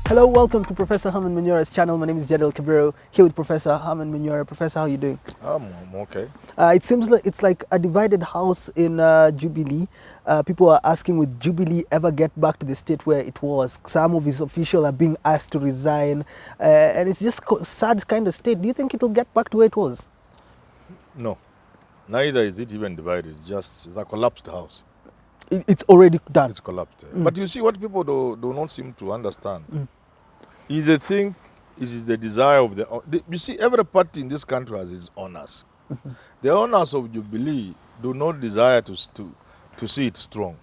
Hello, welcome to Professor Herman Manyora's channel. My name is Jadiel Kabiro, here with Professor Herman Manyora. Professor, how are you doing? I'm okay. It seems like it's like a divided house in Jubilee. People are asking, will Jubilee ever get back to the state where it was? Some of his officials are being asked to resign, and it's just sad kind of state. Do you think it'll get back to where it was? No, neither is it even divided. It's a collapsed house. It's already done. It's collapsed. But you see, what people do not seem to understand is the thing, is the desire of you see, every party in this country has its owners. The owners of Jubilee do not desire to see it strong.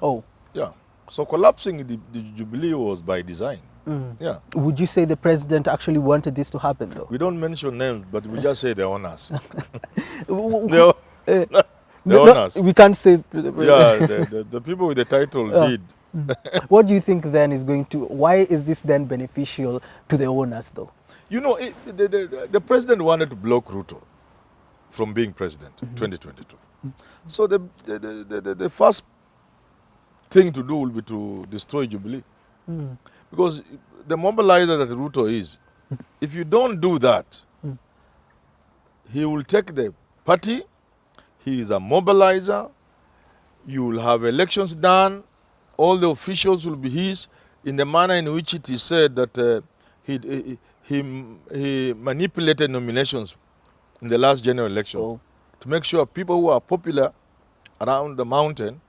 Oh. Yeah. So collapsing the Jubilee was by design. Yeah. Would you say the president actually wanted this to happen, though? We don't mention names, but we just say the owners. The owners. We can't say. Yeah, the people with the title did. What do you think then is going to, why is this then beneficial to the owners, though? You know, the president wanted to block Ruto from being president 2022. So the first thing to do will be to destroy Jubilee. Because the mobilizer that Ruto is, if you don't do that, he will take the party, he is a mobilizer, you will have elections done, all the officials will be his, in the manner in which it is said that he manipulated nominations in the last general election to make sure people who are popular around the mountain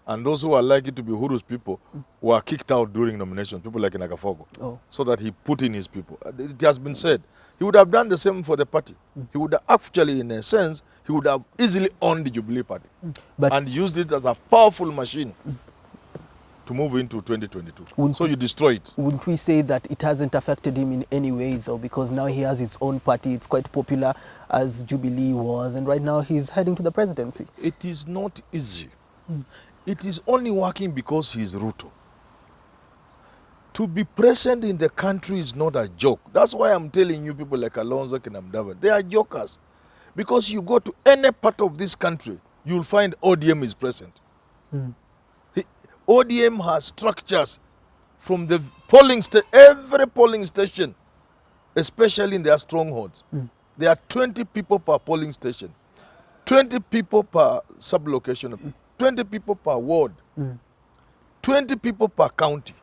and those who are likely to be Huru's people were kicked out during nominations, people like Nagafogo, so that he put in his people. It has been said. He would have done the same for the party. He would have actually, in a sense, he would have easily owned the Jubilee Party and used it as a powerful machine to move into 2022. So you destroy it. Wouldn't we say that it hasn't affected him in any way, though, because now he has his own party, it's quite popular as Jubilee was, and right now he's heading to the presidency? It is not easy. It is only working because he is Ruto. To be present in the country is not a joke. That's why I'm telling you, people like Alonzo Kinamdava, they are jokers. Because you go to any part of this country, you'll find ODM is present. ODM has structures from the polling station, every polling station, especially in their strongholds. There are 20 people per polling station, 20 people per sublocation, 20 people per ward, 20 people per county.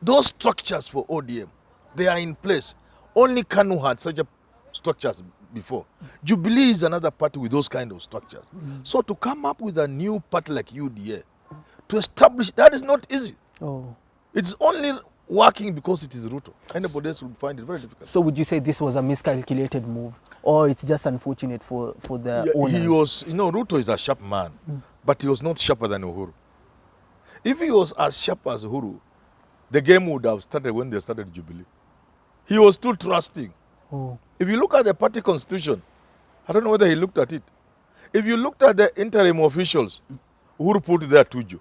Those structures for ODM, they are in place. Only Kanu had such a structures before. Jubilee is another party with those kind of structures. So to come up with a new party like UDA, to establish, that is not easy. It's only working because it is Ruto. Anybody else will find it very difficult. So would you say this was a miscalculated move, or it's just unfortunate for the owners? He was, Ruto is a sharp man, but he was not sharper than Uhuru. If he was as sharp as Uhuru, the game would have started when they started Jubilee. He was too trusting. If you look at the party constitution, I don't know whether he looked at it. If you looked at the interim officials, Uhuru put there Tuju.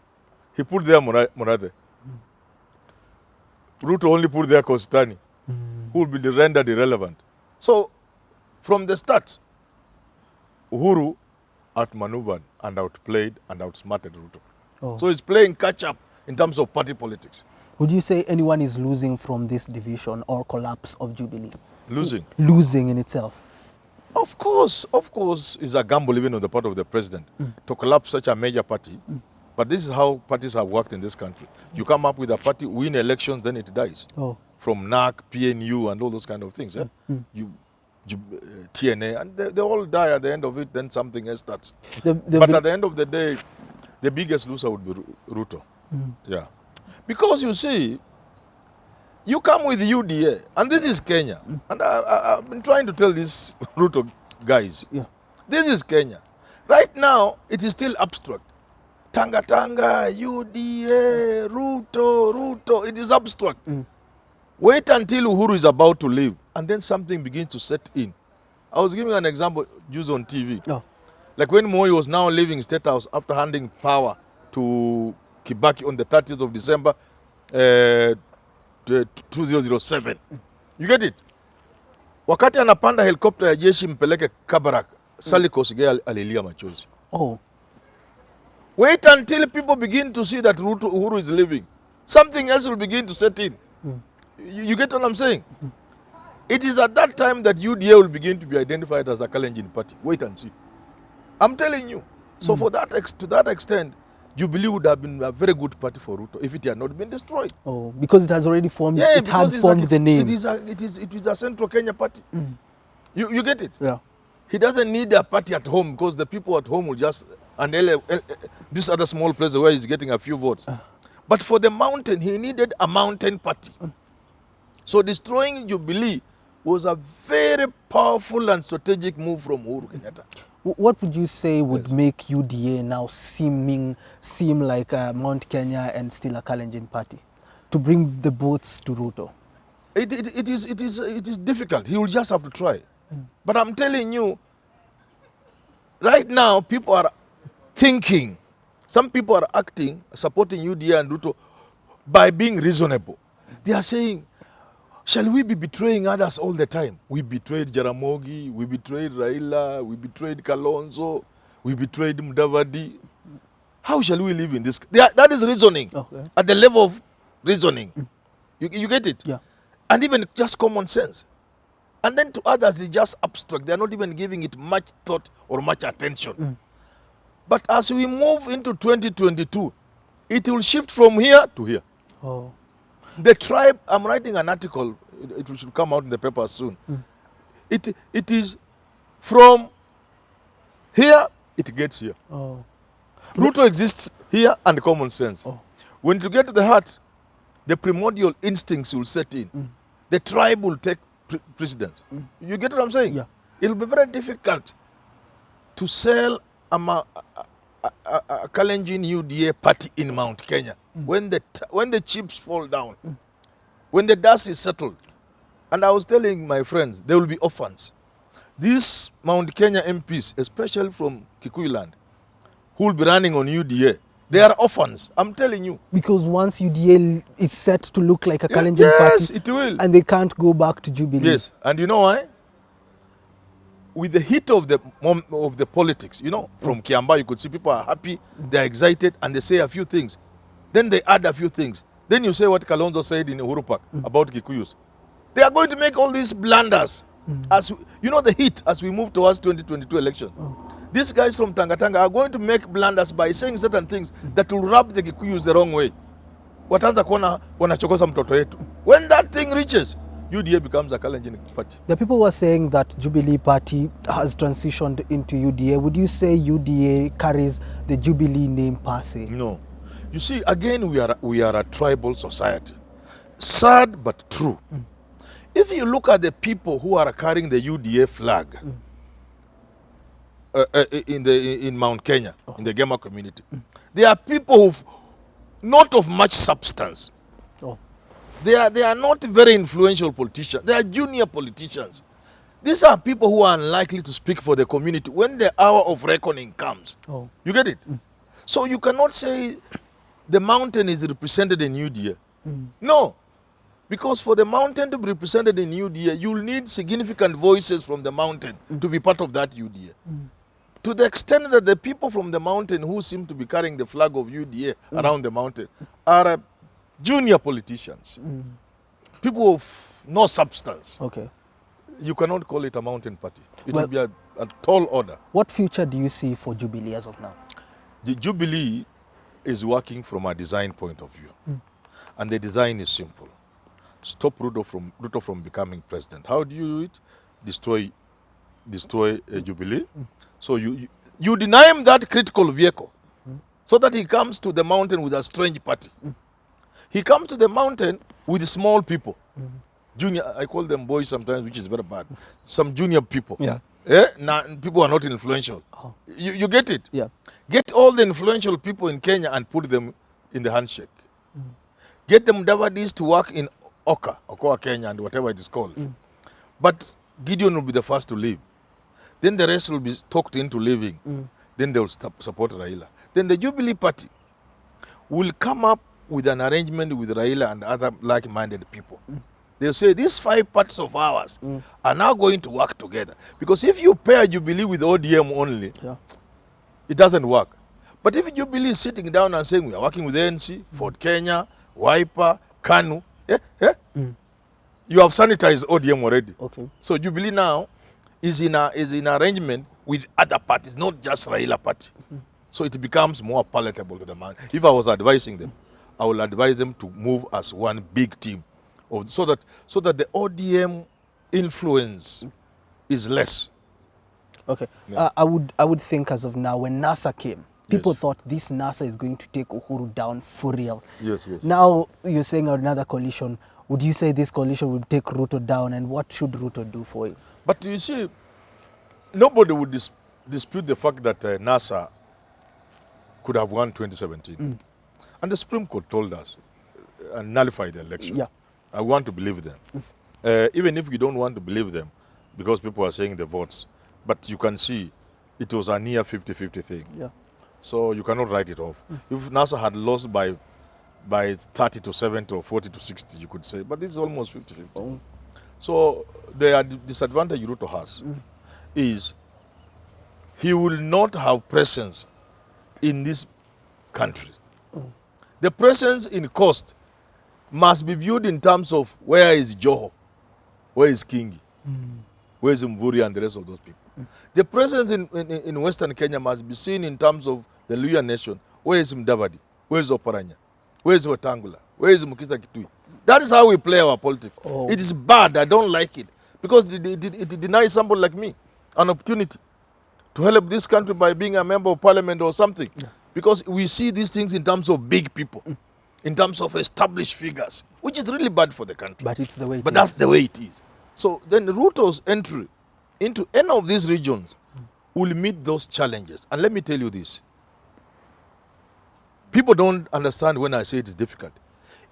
He put there Murade. Ruto only put there Kostani, who will be rendered irrelevant. So, from the start, Uhuru outmaneuvered and outplayed and outsmarted Ruto. So he's playing catch-up in terms of party politics. Would you say anyone is losing from this division or collapse of Jubilee? Losing? Losing in itself. Of course, is a gamble even on the part of the president to collapse such a major party. But this is how parties have worked in this country. You come up with a party, win elections, then it dies. From NAC, PNU, and all those kind of things. TNA, and they all die at the end of it, then something else starts. But at the end of the day, the biggest loser would be Ruto. Yeah. Because you see, you come with UDA, and this is Kenya. And I've been trying to tell these Ruto guys, this is Kenya. Right now, it is still abstract. Tanga, UDA, Ruto, it is abstract. Wait until Uhuru is about to leave, and then something begins to set in. I was giving an example just on TV. Like when Moi was now leaving State House after handing power to Kibaki on the 30th of December 2007. You get it? Wakati anapanda helikopter ya jeshi mpeleke Kabarak, Sally Kosgei alilia machozi. Wait until people begin to see that Uhuru is leaving. something else will begin to set in. You get what I'm saying? It is at that time that UDA will begin to be identified as a Kalenjin Party. Wait and see. I'm telling you. So for that to that extent, Jubilee would have been a very good party for Ruto if it had not been destroyed. Oh, because it has already formed. Yeah, it had formed the name. It is a Central Kenya party. You get it? Yeah. He doesn't need a party at home because the people at home will just and this other small place where he's getting a few votes. But for the mountain, he needed a mountain party. So destroying Jubilee was a very powerful and strategic move from Uhuru Kenyatta. What would you say would make UDA now seem like Mount Kenya and still a Kalenjin party to bring the votes to Ruto? It is difficult. He will just have to try. But I'm telling you, right now people are thinking, some people are acting, supporting UDA and Ruto by being reasonable. They are saying, shall we be betraying others all the time? We betrayed Jaramogi, we betrayed Raila, we betrayed Kalonzo, we betrayed Mudavadi. How shall we live in this? That is reasoning, at the level of reasoning. You get it? Yeah. And even just common sense. And then to others, it's just abstract. They're not even giving it much thought or much attention. But as we move into 2022, it will shift from here to here. Oh. The tribe, I'm writing an article, it should come out in the paper soon. It is from here, it gets here. Oh. Ruto exists here and common sense. Oh. When you get to the heart, the primordial instincts will set in. The tribe will take precedence. You get what I'm saying? Yeah. It will be very difficult to sell a Kalenjin UDA party in Mount Kenya when the chips fall down, when the dust is settled. And I was telling my friends, there will be orphans. These Mount Kenya MPs, especially from Kikuyu land, who will be running on UDA, they are orphans. I'm telling you. Because once UDA is set to look like a Kalenjin yes, party, it will. And they can't go back to Jubilee. Yes, and you know why? With the heat of the politics, you know, from Kiamba, you could see people are happy, they're excited, and they say a few things. Then they add a few things. Then you say what Kalonzo said in Uhuru Park about Kikuyus. They are going to make all these blunders. As you know, the heat as we move towards 2022 election. These guys from Tangatanga are going to make blunders by saying certain things that will rub the Kikuyus the wrong way. Wataanza kuona wanachokoza mtoto yetu. When that thing reaches, UDA becomes a Kalenjin party. The people were saying that Jubilee Party has transitioned into UDA. Would you say UDA carries the Jubilee name per se? No. You see, again, we are a tribal society. Sad but true. If you look at the people who are carrying the UDA flag in Mount Kenya, in the Gema community, they are people who not of much substance. They are not very influential politicians. They are junior politicians. These are people who are unlikely to speak for the community when the hour of reckoning comes. You get it? So you cannot say the mountain is represented in UDA. No. Because for the mountain to be represented in UDA, you'll need significant voices from the mountain to be part of that UDA. To the extent that the people from the mountain who seem to be carrying the flag of UDA around the mountain are junior politicians. People of no substance. Okay. You cannot call it a mountain party. It will be a tall order. What future do you see for Jubilee as of now? The Jubilee is working from a design point of view. And the design is simple. Stop Ruto from becoming president. How do you do it? Destroy Jubilee. So you deny him that critical vehicle so that he comes to the mountain with a strange party. He comes to the mountain with small people. Junior, I call them boys sometimes, which is very bad. Some junior people. Yeah. People who are not influential. You get it? Yeah. Get all the influential people in Kenya and put them in the handshake. Get the Mudavadis to work in Okoa, Kenya, and whatever it is called. But Gideon will be the first to leave. Then the rest will be talked into leaving. Then they will support Raila. Then the Jubilee Party will come up with an arrangement with Raila and other like-minded people. They'll say, these 5 parties of ours are now going to work together. Because if you pair Jubilee with ODM only, it doesn't work. But if Jubilee is sitting down and saying, we are working with ANC, Ford Kenya, Wiper, Kanu. You have sanitized ODM already. Okay. So Jubilee now is in arrangement with other parties, not just Raila Party. So it becomes more palatable to the man. If I was advising them, I will advise them to move as one big team, so that the ODM influence is less. Okay. Yeah. I would think as of now, when NASA came, people thought this NASA is going to take Uhuru down for real. Yes. Now you're saying another coalition. Would you say this coalition would take Ruto down, and what should Ruto do for you? But you see, nobody would dispute the fact that NASA could have won 2017. And the Supreme Court told us and nullified the election. Yeah. I want to believe them. Even if you don't want to believe them, because people are saying the votes, but you can see it was a near 50-50 thing. Yeah. So you cannot write it off. If NASA had lost by 30 to 70 or 40 to 60, you could say, but this is almost 50-50. So the disadvantage Ruto has is he will not have presence in this country. The presence in cost must be viewed in terms of where is Joho, where is Kingi, where is Mvuri and the rest of those people. The presence in Western Kenya must be seen in terms of the Luhya nation. Where is Mdavadi? Where is Oparanya? Where is Wetangula? Where is Mukisa Kitui? That is how we play our politics. It is bad. I don't like it. Because it denies somebody like me an opportunity to help this country by being a member of parliament or something. Yeah. Because we see these things in terms of big people, in terms of established figures, which is really bad for the country. But it's the way it is. But that's the way it is. So then Ruto's entry into any of these regions will meet those challenges. And let me tell you this. People don't understand when I say it is difficult.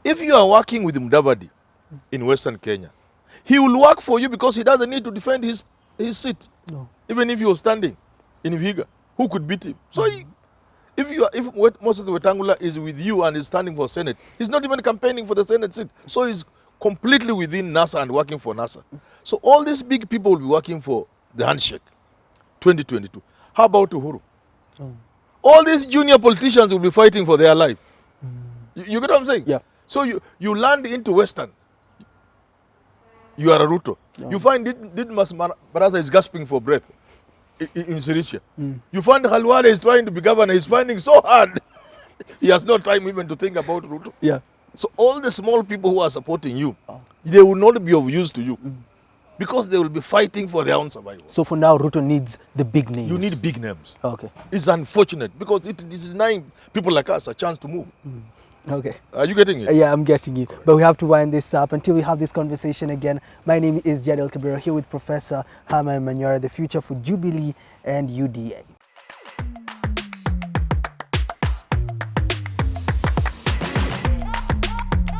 If you are working with Mudavadi in Western Kenya, he will work for you because he doesn't need to defend his seat. No. Even if he was standing in Vihiga, who could beat him? So if Moses Wetangula is with you and is standing for Senate, he's not even campaigning for the Senate seat. So he's completely within NASA and working for NASA. So all these big people will be working for the handshake, 2022. How about Uhuru? All these junior politicians will be fighting for their life. You get what I'm saying? Yeah. So you land into Western. You are a Ruto. No. You find Didmas Baraza is gasping for breath in Sirisia. You find Halwale is trying to be governor. He's finding so hard. He has no time even to think about Ruto. Yeah. So all the small people who are supporting you, they will not be of use to you. Because they will be fighting for their own survival. So for now, Ruto needs the big names. You need big names. Okay. It's unfortunate because it is denying people like us a chance to move. Okay. Are you getting it? Yeah, I'm getting it. Correct. But we have to wind this up until we have this conversation again. My name is Jadiel Kabiro, here with Professor Herman Manyora, the future for Jubilee and UDA.